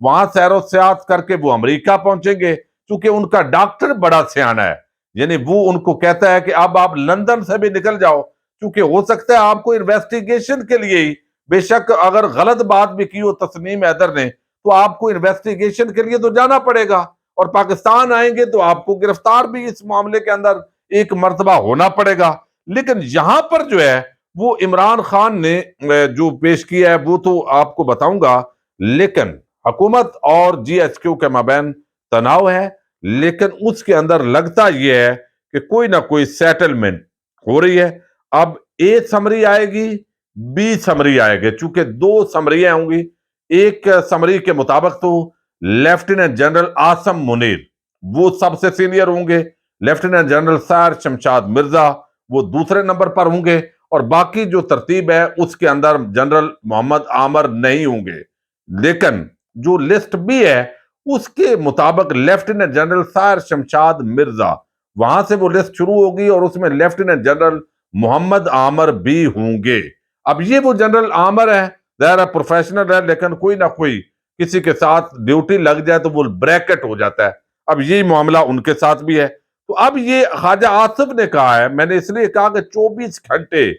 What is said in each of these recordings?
وہاں سیر و سیاحت کر کے وہ امریکہ پہنچیں گے، چونکہ ان کا ڈاکٹر بڑا سیانا ہے، یعنی وہ ان کو کہتا ہے کہ اب آپ لندن سے بھی نکل جاؤ، چونکہ ہو سکتا ہے آپ کو انویسٹیگیشن کے لیے ہی، بے شک اگر غلط بات بھی کی ہو تسنیم حیدر نے، تو آپ کو انویسٹیگیشن کے لیے تو جانا پڑے گا، اور پاکستان آئیں گے تو آپ کو گرفتار بھی اس معاملے کے اندر ایک مرتبہ ہونا پڑے گا۔ لیکن یہاں پر جو ہے وہ عمران خان نے جو پیش کیا ہے وہ تو آپ کو بتاؤں گا، لیکن حکومت اور جی ایچ کیو کے مابین تناؤ ہے، لیکن اس کے اندر لگتا یہ ہے کہ کوئی نہ کوئی سیٹلمنٹ ہو رہی ہے۔ اب اے سمری آئے گی، بی سمری آئے گی، چونکہ دو سمریاں ہوں گی۔ ایک سمری کے مطابق تو لیفٹیننٹ جنرل آسم منیر وہ سب سے سینئر ہوں گے، لیفٹیننٹ جنرل سیر شمشاد مرزا وہ دوسرے نمبر پر ہوں گے، اور باقی جو ترتیب ہے اس کے اندر جنرل محمد عامر نہیں ہوں گے۔ لیکن جو لسٹ بھی ہے اس کے مطابق لیفٹیننٹ جنرل سیر شمشاد مرزا، وہاں سے وہ لسٹ شروع ہوگی اور اس میں لیفٹیننٹ جنرل محمد عامر بھی ہوں گے۔ اب یہ وہ جنرل عامر ہے، ظاہر پروفیشنل ہے، لیکن کوئی نہ کوئی کسی کے ساتھ ڈیوٹی لگ جائے تو وہ بریکٹ ہو جاتا ہے۔ اب یہی معاملہ ان کے ساتھ بھی ہے۔ تو اب یہ خواجہ آصف نے کہا ہے، میں نے اس لیے کہا کہ 24 گھنٹے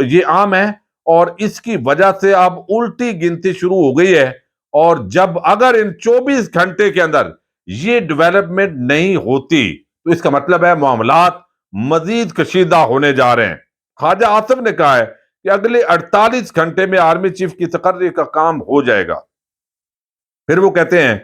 یہ عام ہے، اور اس کی وجہ سے اب الٹی گنتی شروع ہو گئی ہے، اور جب اگر ان 24 گھنٹے کے اندر یہ ڈیولپمنٹ نہیں ہوتی تو اس کا مطلب ہے معاملات مزید کشیدہ ہونے جا رہے ہیں۔ خواجہ آصف نے کہا ہے کہ اگلے 48 گھنٹے میں آرمی چیف کی تقرری کا کام ہو جائے گا۔ پھر وہ کہتے ہیں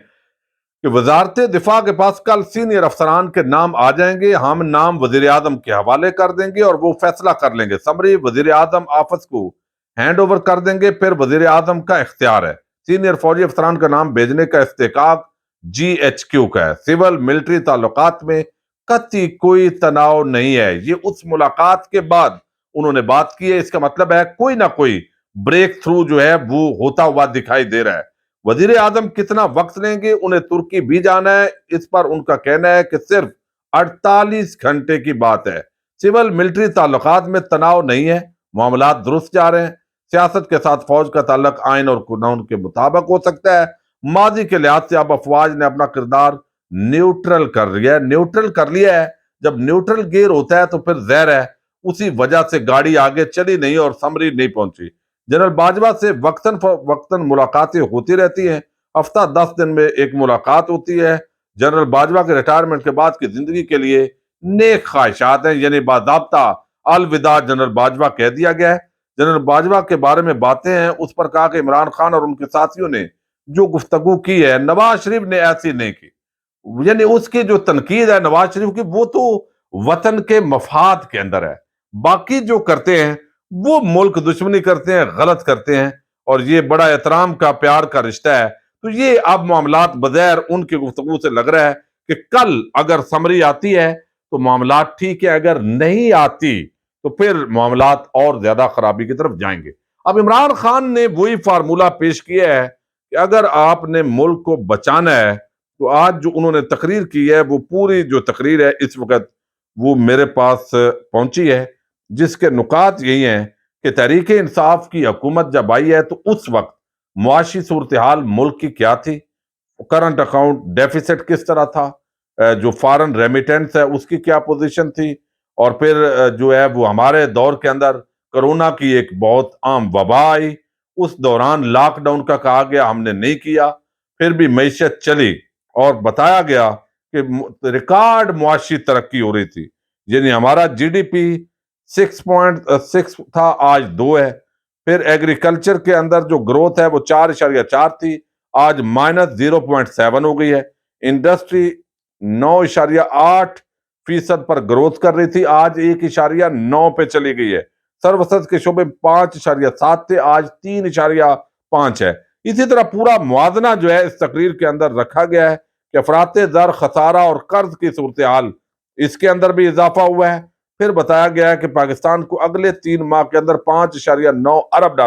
کہ وزارت دفاع کے پاس کل سینئر افسران کے نام آ جائیں گے، ہم نام وزیر اعظم کے حوالے کر دیں گے اور وہ فیصلہ کر لیں گے۔ سمری وزیر اعظم آفس کو ہینڈ اوور کر دیں گے، پھر وزیر اعظم کا اختیار ہے۔ سینئر فوجی افسران کا نام بھیجنے کا استحقاق جی ایچ کیو کا ہے۔ سول ملٹری تعلقات میں قطعی کوئی تناؤ نہیں ہے، یہ اس ملاقات کے بعد انہوں نے بات کی ہے، اس کا مطلب ہے کوئی نہ کوئی بریک تھرو جو ہے وہ ہوتا ہوا دکھائی دے رہا ہے۔ وزیر اعظم کتنا وقت لیں گے، انہیں ترکی بھی جانا ہے، اس پر ان کا کہنا ہے کہ صرف 48 گھنٹے کی بات ہے۔ سول ملٹری تعلقات میں تناؤ نہیں ہے، معاملات درست جا رہے ہیں۔ سیاست کے ساتھ فوج کا تعلق آئین اور قانون کے مطابق ہو سکتا ہے۔ ماضی کے لحاظ سے اب افواج نے اپنا کردار نیوٹرل کر لیا ہے۔ نیوٹرل کر لیا ہے، جب نیوٹرل گیئر ہوتا ہے تو پھر ظاہر ہے اسی وجہ سے گاڑی آگے چلی نہیں اور سمری نہیں پہنچی۔ جنرل باجوہ سے وقتاً ملاقاتیں ہوتی رہتی ہیں، ہفتہ 10 دن میں ایک ملاقات ہوتی ہے۔ جنرل باجوہ کے ریٹائرمنٹ کے بعد کی زندگی کے لیے نیک خواہشات ہیں، یعنی باضابطہ الوداع جنرل باجوہ کہہ دیا گیا ہے۔ جنرل باجوہ کے بارے میں باتیں ہیں، اس پر کہا کہ عمران خان اور ان کے ساتھیوں نے جو گفتگو کی ہے نواز شریف نے ایسی نہیں کی، یعنی اس کی جو تنقید ہے نواز شریف کی وہ تو وطن کے مفاد کے اندر ہے، باقی جو کرتے ہیں وہ ملک دشمنی کرتے ہیں، غلط کرتے ہیں، اور یہ بڑا احترام کا پیار کا رشتہ ہے۔ تو یہ اب معاملات بغیر ان کی گفتگو سے لگ رہا ہے کہ کل اگر سمری آتی ہے تو معاملات ٹھیک ہے، اگر نہیں آتی تو پھر معاملات اور زیادہ خرابی کی طرف جائیں گے۔ اب عمران خان نے وہی فارمولہ پیش کیا ہے کہ اگر آپ نے ملک کو بچانا ہے تو آج جو انہوں نے تقریر کی ہے وہ پوری جو تقریر ہے اس وقت وہ میرے پاس پہنچی ہے، جس کے نکات یہی ہیں کہ تحریک انصاف کی حکومت جب آئی ہے تو اس وقت معاشی صورتحال ملک کی کیا تھی، کرنٹ اکاؤنٹ ڈیفیسٹ کس طرح تھا، جو فارن ریمیٹنس ہے اس کی کیا پوزیشن تھی، اور پھر جو ہے وہ ہمارے دور کے اندر کرونا کی ایک بہت عام وبا آئی، اس دوران لاک ڈاؤن کا کہا گیا، ہم نے نہیں کیا، پھر بھی معیشت چلی اور بتایا گیا کہ ریکارڈ معاشی ترقی ہو رہی تھی، یعنی ہمارا جی ڈی پی 6.6 تھا، آج 2 ہے۔ پھر ایگریکلچر کے اندر جو گروتھ ہے وہ 4.4 تھی، آج -0.7 ہو گئی ہے۔ انڈسٹری 9.8% پر گروتھ کر رہی تھی، آج 1.9 پہ چلی گئی ہے۔ سروسز کے شعبے 5.7 تھے، آج 3.5 ہے۔ اسی طرح پورا موازنہ جو ہے اس تقریر کے اندر رکھا گیا ہے کہ افراط زر، خسارہ اور قرض کی صورتحال اس کے اندر بھی اضافہ ہوا ہے۔ پھر بتایا گیا ہے کہ پاکستان کو اگلے 3 ماہ کے اندر $5.9 ارب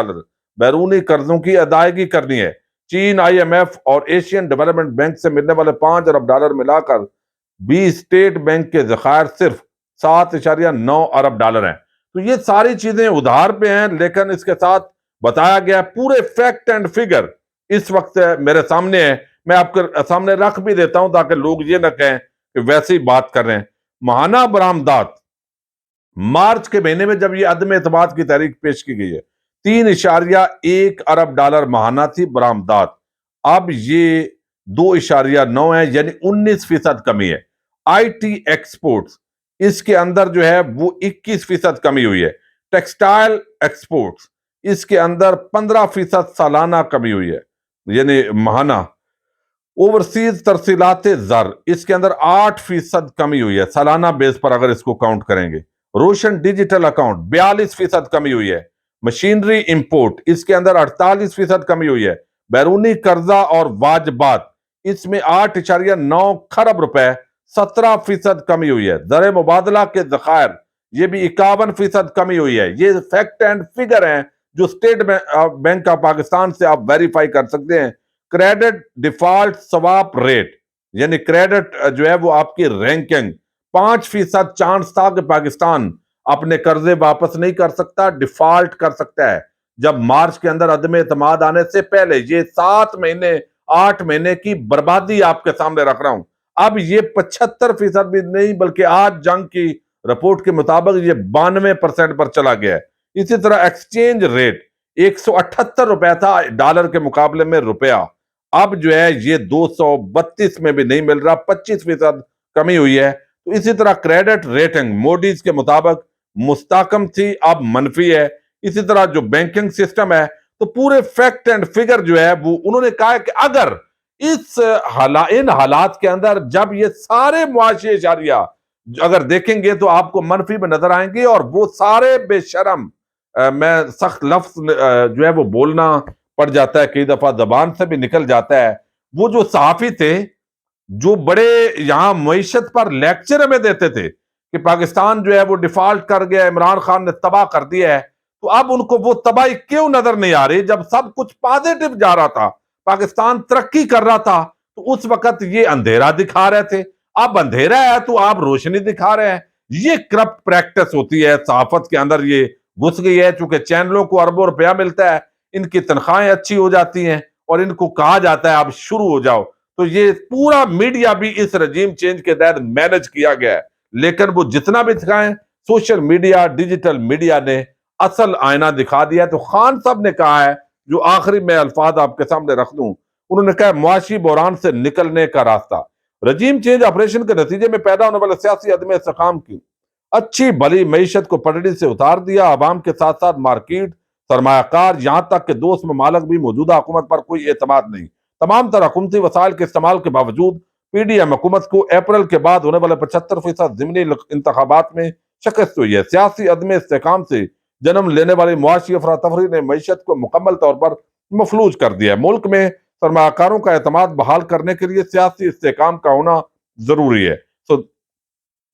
بیرونی قرضوں کی ادائیگی کرنی ہے۔ چین، آئی ایم ایف اور ایشین ڈیولپمنٹ بینک سے ملنے والے $5 ارب ملا کر 20 اسٹیٹ بینک کے ذخائر صرف $7.9 ارب ہیں۔ تو یہ ساری چیزیں ادھار پہ ہیں، لیکن اس کے ساتھ بتایا گیا پورے فیکٹ اینڈ فگر اس وقت میرے سامنے ہے، میں آپ کے سامنے رکھ بھی دیتا ہوں تاکہ لوگ یہ نہ کہیں کہ ویسے ہی بات کر رہے ہیں۔ ماہانہ برآمدات مارچ کے مہینے میں جب یہ عدم اعتماد کی تحریک پیش کی گئی ہے، 3.1 ارب ڈالر ماہانہ تھی برآمدات، اب یہ 2.9 ہے، یعنی 19% کمی ہے۔ آئی ٹی ایکسپورٹس اس کے اندر جو ہے وہ 21% کمی ہوئی ہے۔ ٹیکسٹائل ایکسپورٹس اس کے اندر 15% سالانہ کمی ہوئی ہے، یعنی ماہانہ۔ اوورسیز ترسیلات زر اس کے اندر 8% کمی ہوئی ہے سالانہ بیس پر اگر اس کو کاؤنٹ کریں گے۔ روشن ڈیجیٹل اکاؤنٹ 42% کمی ہوئی ہے۔ مشینری امپورٹ اس کے اندر 48% کمی ہوئی ہے۔ بیرونی قرضہ اور واجبات اس میں 8.9 کھرب روپے 17% کمی ہوئی ہے۔ زر مبادلہ کے ذخائر یہ بھی 51% کمی ہوئی ہے۔ یہ فیکٹ اینڈ فگر ہیں جو اسٹیٹ بینک آف پاکستان سے آپ ویریفائی کر سکتے ہیں۔ کریڈٹ ڈیفالٹ سواپ ریٹ یعنی کریڈٹ جو ہے وہ آپ کی رینکنگ 5% چانس تھا کہ پاکستان اپنے قرضے واپس نہیں کر سکتا، ڈیفالٹ کر سکتا ہے۔ جب مارچ کے اندر عدم اعتماد آنے سے پہلے یہ 7 مہینے 8 مہینے کی بربادی آپ کے سامنے رکھ رہا ہوں۔ اب یہ 75% بھی نہیں بلکہ آج جنگ کی رپورٹ کے مطابق یہ 92% پر چلا گیا ہے۔ اسی طرح ایکسچینج ریٹ 178 روپے تھا ڈالر کے مقابلے میں روپیہ، اب جو ہے یہ 232 میں بھی نہیں مل رہا، 25% کمی ہوئی ہے۔ تو اسی طرح کریڈٹ ریٹنگ موڈیز کے مطابق مستحکم تھی، اب منفی ہے۔ اسی طرح جو بینکنگ سسٹم ہے تو پورے فیکٹ اینڈ فگر جو ہے وہ انہوں نے کہا ہے کہ اگر ان حالات کے اندر جب یہ سارے معاشی اشاریہ اگر دیکھیں گے تو آپ کو منفی میں نظر آئیں گے، اور وہ سارے بے شرم میں سخت لفظ جو ہے وہ بولنا پڑ جاتا ہے، کئی دفعہ زبان سے بھی نکل جاتا ہے۔ وہ جو صحافی تھے جو بڑے یہاں معیشت پر لیکچر ہمیں دیتے تھے کہ پاکستان جو ہے وہ ڈیفالٹ کر گیا، عمران خان نے تباہ کر دیا ہے، تو اب ان کو وہ تباہی کیوں نظر نہیں آ رہی جب سب کچھ پازیٹو جا رہا تھا، پاکستان ترقی کر رہا تھا، تو اس وقت یہ اندھیرا دکھا رہے تھے۔ اب اندھیرا ہے تو آپ روشنی دکھا رہے ہیں۔ یہ کرپٹ پریکٹس ہوتی ہے صحافت کے اندر، یہ گھس گئی ہے، چونکہ چینلوں کو اربوں روپیہ ملتا ہے، ان کی تنخواہیں اچھی ہو جاتی ہیں اور ان کو کہا جاتا ہے اب شروع ہو جاؤ۔ تو یہ پورا میڈیا بھی اس رجیم چینج کے تحت مینج کیا گیا ہے، لیکن وہ جتنا بھی دکھائیں سوشل میڈیا ڈیجیٹل میڈیا نے اصل آئینہ دکھا دیا ہے۔ تو خان صاحب نے کہا ہے، جو آخری میں الفاظ آپ کے سامنے رکھ دوں، انہوں نے کہا معاشی بحران سے نکلنے کا راستہ رجیم چینج آپریشن کے نتیجے میں پیدا ہونے والے سیاسی عدم استحکام کی اچھی بھلی معیشت کو پٹڑی سے اتار دیا۔ عوام کے ساتھ ساتھ مارکیٹ، سرمایہ کار، یہاں تک کہ دوست ممالک بھی موجودہ حکومت پر کوئی اعتماد نہیں۔ تمام تر حکومتی وسائل کے استعمال کے باوجود پی ڈی ایم حکومت کو اپریل کے بعد ہونے والے 75% ضمنی انتخابات میں شکست ہوئی ہے۔ سیاسی عدم استحکام سے جنم لینے والی معاشی افراتفری نے معیشت کو مکمل طور پر مفلوج کر دیا ہے۔ ملک میں سرمایہ کاروں کا اعتماد بحال کرنے کے لیے سیاسی استحکام کا ہونا ضروری ہے۔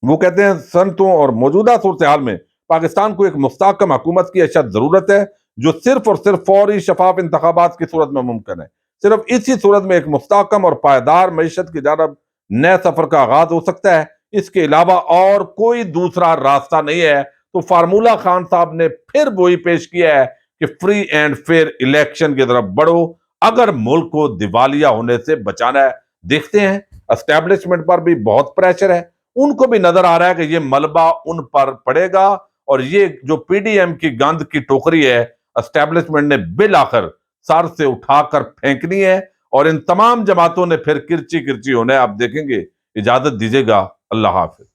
وہ کہتے ہیں صنعتوں اور موجودہ صورتحال میں پاکستان کو ایک مستحکم حکومت کی اشد ضرورت ہے، جو صرف اور صرف فوری شفاف انتخابات کی صورت میں ممکن ہے۔ صرف اسی صورت میں ایک مستحکم اور پائیدار معیشت کی جانب نئے سفر کا آغاز ہو سکتا ہے، اس کے علاوہ اور کوئی دوسرا راستہ نہیں ہے۔ تو فارمولہ خان صاحب نے پھر وہی پیش کیا ہے کہ فری اینڈ فیئر الیکشن کی طرف بڑھو اگر ملک کو دیوالیہ ہونے سے بچانا ہے۔ دیکھتے ہیں اسٹیبلشمنٹ پر بھی بہت پریشر ہے، ان کو بھی نظر آ رہا ہے کہ یہ ملبہ ان پر پڑے گا، اور یہ جو پی ڈی ایم کی گند کی ٹوکری ہے اسٹیبلشمنٹ نے بالآخر سر سے اٹھا کر پھینکنی ہے، اور ان تمام جماعتوں نے پھر کرچی کرچی ہونا ہے۔ آپ دیکھیں گے۔ اجازت دیجیے گا، اللہ حافظ۔